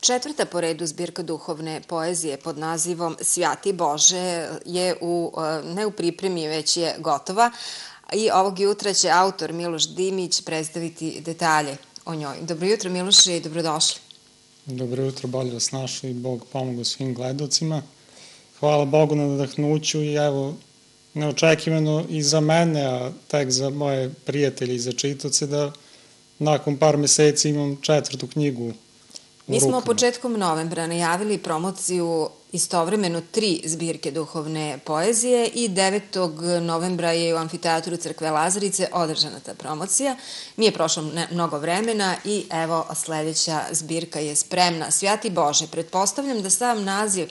Četvrta po redu zbirka duhovne poezije pod nazivom Svjati Bože je ne u pripremi, već je gotova i ovog jutra će autor Miloš Dimić predstaviti detalje o njoj. Dobro jutro Miloše i dobrodošli. Dobro jutro, bolje vas našli i Bog pomogao svim gledalcima. Hvala Bogu na nadahnuću i evo, neočekivano i za mene, a tek za moje prijatelje i za čitaoce da nakon par meseci imam četvrtu knjigu. Mi smo početkom novembra najavili promociju istovremeno 3 zbirke duhovne poezije i 9. novembra je u amfiteatru Crkve Lazarice održana ta promocija. Nije prošlo mnogo vremena i evo sledeća zbirka je spremna. Svjati Bože, pretpostavljam da sam naziv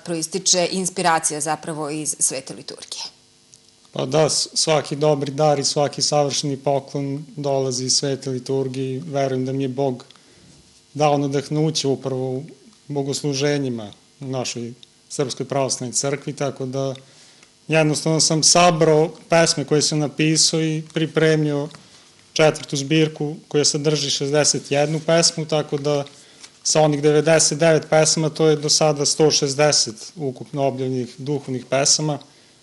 proističe inspiracija zapravo iz Svete liturgije. Pa da, svaki dobri dar i svaki savršeni poklon dolazi iz Svete liturgije i verujem da mi je Bog dao nadahnuće upravo u bogosluženjima u našoj Srpskoj pravoslavnoj crkvi, tako da jednostavno sam sabrao pesme koje sam napisao i pripremio četvrtu zbirku koja sadrži 61 pesmu, tako da sa onih 99 pesama to je do sada 160 ukupno objavljenih duhovnih pesama.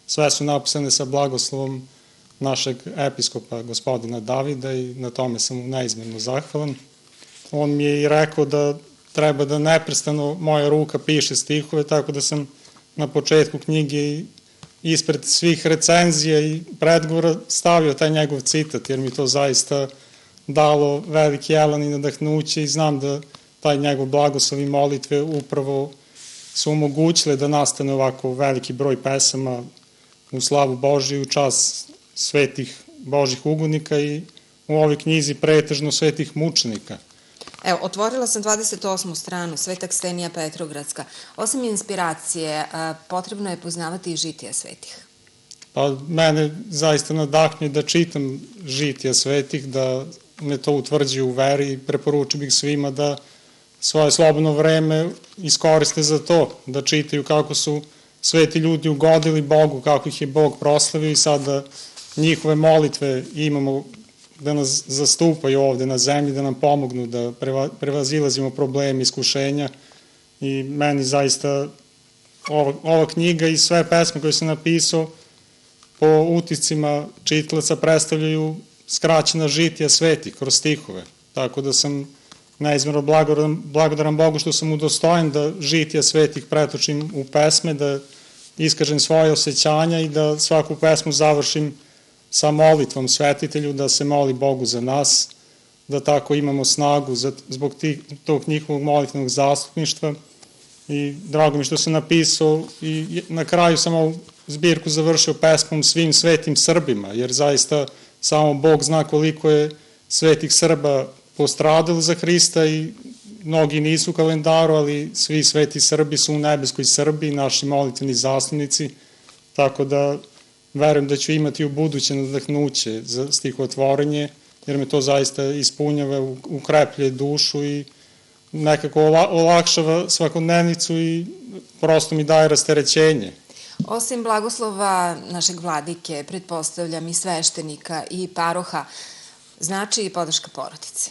Sve su napisane sa blagoslovom našeg episkopa gospodina Davida i na tome sam mu neizmjerno zahvalan. On mi je i rekao da treba da neprestano moja ruka piše stihove, tako da sam na početku knjige ispred svih recenzija i predgovora stavio taj njegov citat, jer mi to zaista dalo veliki elan i nadahnuće i znam da taj njegov blagoslov i molitve upravo su omogućile da nastane ovako veliki broj pesama u slavu Božiju, u čast svetih Božih ugodnika i u ovoj knjizi pretežno svetih mučenika. Evo, otvorila sam 28. stranu, Sveta Ksenija Petrogradska. Osim inspiracije, potrebno je poznavati i žitija svetih. Pa mene zaista nadahnuje da čitam žitija svetih, da me to utvrđuje u veri i preporučio bih svima da svoje slobodno vreme iskoriste za to, da čitaju kako su sveti ljudi ugodili Bogu, kako ih je Bog proslavio i sada njihove molitve imamo da nas zastupaju ovde na zemlji, da nam pomognu da prevazilazimo probleme, iskušenja i meni zaista ova knjiga i sve pesme koje sam napisao po utiscima čitalaca predstavljaju skraćena žitija svetih kroz stihove, tako da sam neizmjerno blagodaran Bogu što sam udostojen da žitija svetih pretočim u pesme, da iskažem svoje osjećanja i da svaku pesmu završim sa molitvom svetitelju, da se moli Bogu za nas, da tako imamo snagu zbog tog njihovog molitvenog zastupništva i drago mi što sam napisao i na kraju sam ovu zbirku završio pesmom Svim svetim Srbima, jer zaista samo Bog zna koliko je svetih Srba postradalo za Hrista i mnogi nisu u kalendaru, ali svi sveti Srbi su u nebeskoj Srbiji, naši molitveni zastupnici, tako da verujem da ću imati u buduće nadahnuće za stihotvorenje, jer me to zaista ispunjava, ukreplje dušu i nekako olakšava svakodnevnicu i prosto mi daje rasterećenje. Osim blagoslova našeg vladike, pretpostavljam i sveštenika i paroha, znači i podrška porodice.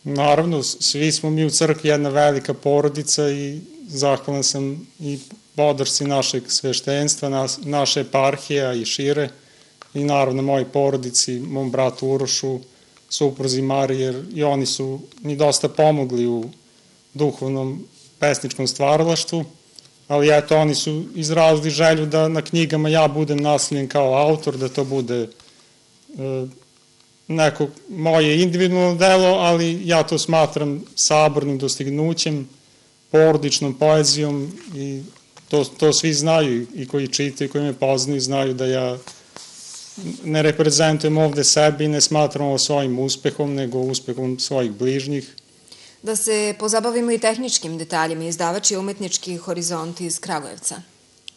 Naravno, svi smo mi u crkvi jedna velika porodica i zahvalan sam i podršci našeg sveštenstva, naše eparhije i šire i naravno mojoj porodici, mom bratu Urošu, supruzi Mariji, jer i oni su mi dosta pomogli u duhovnom pesničkom stvaralaštvu, ali eto, oni su izrazili želju da na knjigama ja budem naslovljen kao autor, da to bude neko moje individualno delo, ali ja to smatram sabornim dostignućem, porodičnom poezijom i to svi znaju i koji čitaju i koji me poznaju znaju da ja ne reprezentujem ovde sebe i ne smatram ovo svojim uspehom, nego uspehom svojih bližnjih. Da se pozabavimo i tehničkim detaljima, izdavač je Umetnički horizont iz Kragujevca.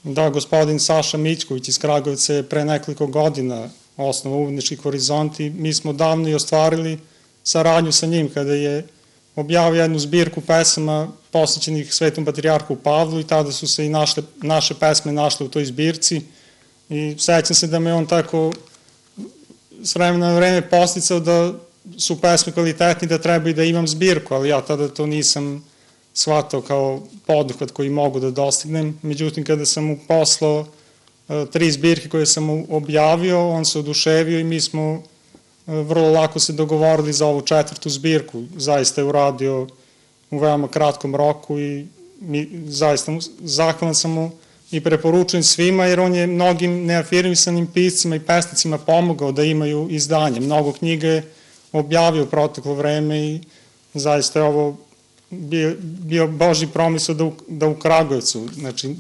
Da, gospodin Saša Mićković iz Kragujevca je pre nekoliko godina osnovao Umetnički horizont i mi smo davno i ostvarili saradnju sa njim kada je objavio jednu zbirku pesama posvećenih Svetom patrijarhu Pavlu i tada su se i naše pesme našle u toj zbirci i sećam se da me on tako s vremena na vreme posticao da su pesme kvalitetni, da treba i da imam zbirku, ali ja tada to nisam shvatao kao poduhvat koji mogu da dostignem. Međutim, kada sam mu poslao 3 zbirke koje sam mu objavio, on se oduševio i mi smo vrlo lako se dogovorili za ovu 4. zbirku. Zaista je uradio u veoma kratkom roku i zaista zahvalan sam mu i preporučujem svima, jer on je mnogim neafirmisanim piscima i pesnicima pomogao da imaju izdanje. Mnogo knjiga je objavio u proteklo vreme i zaista je ovo bio Božji promisao da u Kragujevcu, znači,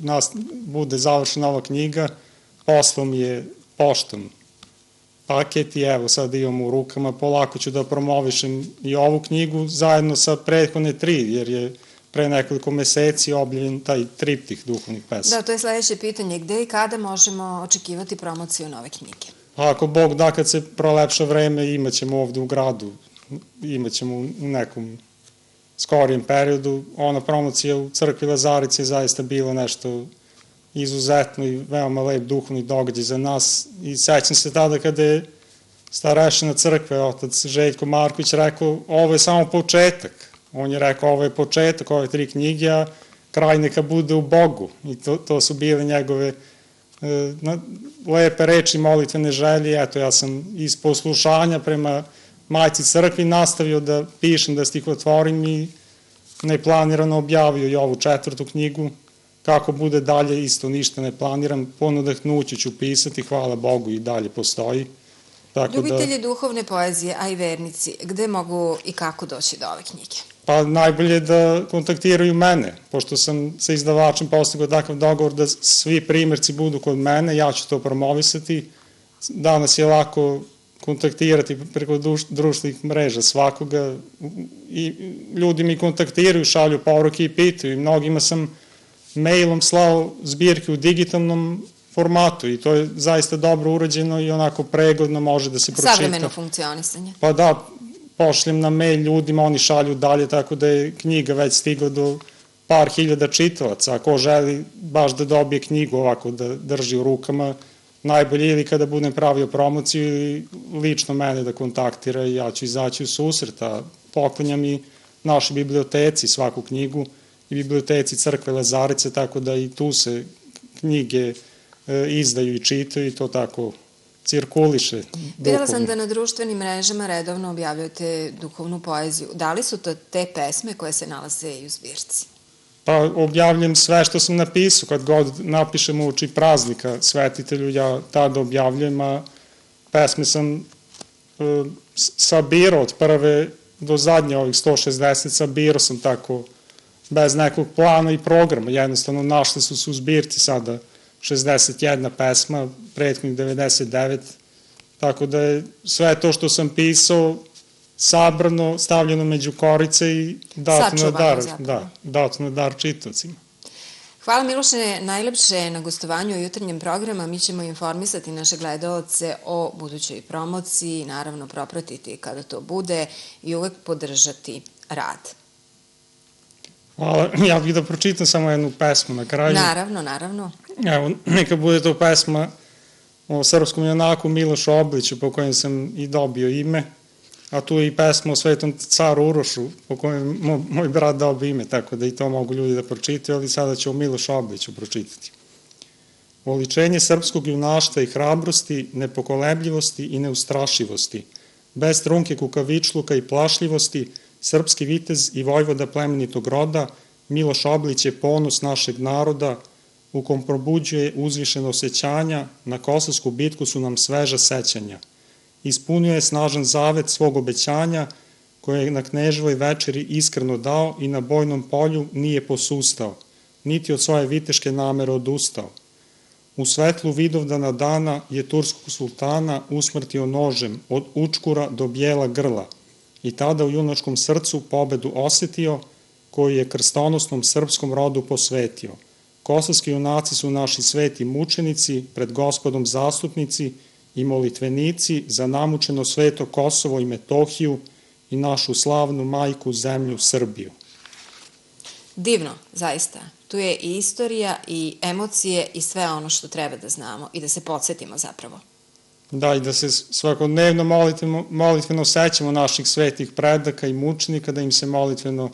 bude završena ova knjiga, poslao mi je poštom paket i evo sad imam u rukama, polako ću da promovišem i ovu knjigu zajedno sa prethodne 3, jer je pre nekoliko meseci objavljen taj triptih duhovnih pesama. Da, to je sledeće pitanje. Gde i kada možemo očekivati promociju nove knjige? Ako Bog da, kad se prolepša vreme, imaćemo ovde u gradu, imaćemo u nekom skorijem periodu. Ona promocija u crkvi Lazarice je zaista bilo nešto izuzetno i veoma lep duhovni događaj za nas. I sećam se tada kada je starešina crkve, otac Željko Marković, rekao ovo je samo početak. On je rekao ovo je početak ove 3 knjige, a kraj neka bude u Bogu. I to su bile njegove lepe reči, molitvene želje. Eto, ja sam iz poslušanja prema majci crkvi nastavio da pišem, da stihotvorim i neplanirano objavio i ovu 4. knjigu. Kako bude dalje, isto ništa ne planiram. Po nadahnuću ću pisati, hvala Bogu, i dalje postoji. Ljubitelji duhovne poezije, a i vernici, gde mogu i kako doći do ove knjige? Pa najbolje da kontaktiraju mene, pošto sam sa izdavačem postigao takav dogovor da svi primjerci budu kod mene, ja ću to promovisati. Danas je lako kontaktirati preko društvenih mreža svakoga i ljudi mi kontaktiraju, šalju poruke i pitaju. I mnogima sam mailom slao zbirke u digitalnom formatu i to je zaista dobro urađeno i onako pregodno može da se pročita. Savremeno funkcionisanje. Pa da, pošljem na mail ljudima, oni šalju dalje, tako da je knjiga već stigla do par hiljada čitalaca. Ako želi baš da dobije knjigu ovako da drži u rukama, najbolje ili kada budem pravio promociju ili lično mene da kontaktira i ja ću izaći u susret, a poklanjam i našoj biblioteci svaku knjigu i biblioteci crkve Lazarice, tako da i tu se knjige izdaju i čitaju i to tako cirkuliše. Videla sam da na društvenim mrežama redovno objavljujete duhovnu poeziju. Da li su to te pesme koje se nalaze i u zbirci? Pa objavljam sve što sam napisao. Kad god napišem uoči praznika svetitelju, ja tada objavljam, a pesme sam sabirao od prve do zadnje ovih 160, sabirao sam tako bez nekog plana i programa. Jednostavno našli su se u zbirci sada 61 pesma, prethodnih 99, tako da je sve to što sam pisao sabrano, stavljeno među korice i dato na dar čitocima. Hvala Miloše, najlepše na gostovanju u jutarnjem programu. Mi ćemo informisati naše gledalce o budućoj promociji, naravno propratiti kada to bude i uvek podržati rad. Hvala, ja bih da pročitam samo jednu pesmu na kraju. Naravno. Evo, neka bude to pesma o srpskom junaku Milošu Obliću, po kojem sam i dobio ime, a tu je i pesma o svetom caru Urošu, po kojem moj brat dobio ime, tako da i to mogu ljudi da pročitaju, ali sada ću o Milošu Obliću pročitati. Oličenje srpskog junaštva i hrabrosti, nepokolebljivosti i neustrašivosti, bez trunke kukavičluka i plašljivosti, srpski vitez i vojvoda plemenitog roda, Miloš Oblić je ponos našeg naroda, u kom probuđuje uzvišeno osjećanja, na Kosovsku bitku su nam sveža sećanja. Ispunio je snažan zavet svog obećanja, koje je na Kneževoj večeri iskreno dao i na bojnom polju nije posustao, niti od svoje viteške namere odustao. U svetlu Vidovdana dana je turskog sultana usmrtio nožem od Učkura do bijela grla i tada u junačkom srcu pobedu osetio, koju je krstonosnom srpskom rodu posvetio. Kosovski junaci su naši sveti mučenici, pred gospodom zastupnici i molitvenici za namučeno sveto Kosovo i Metohiju i našu slavnu majku zemlju Srbiju. Divno, zaista. Tu je i istorija i emocije i sve ono što treba da znamo i da se podsjetimo zapravo. Da, i da se svakodnevno molitveno sećamo naših svetih predaka i mučenika, da im se molitveno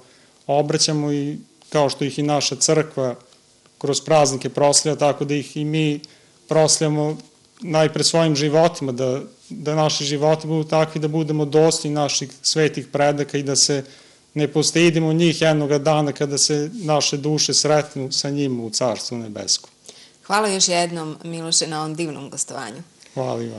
obraćamo i kao što ih i naša crkva kroz praznike proslavlja, tako da ih i mi proslavljamo najpre svojim životima, da naši životi budu takvi da budemo dostojni naših svetih predaka i da se ne postidimo njih jednoga dana kada se naše duše sretnu sa njima u Carstvu nebeskom. Hvala još jednom, Miloše, na ovom divnom gostovanju. Hvala i vam.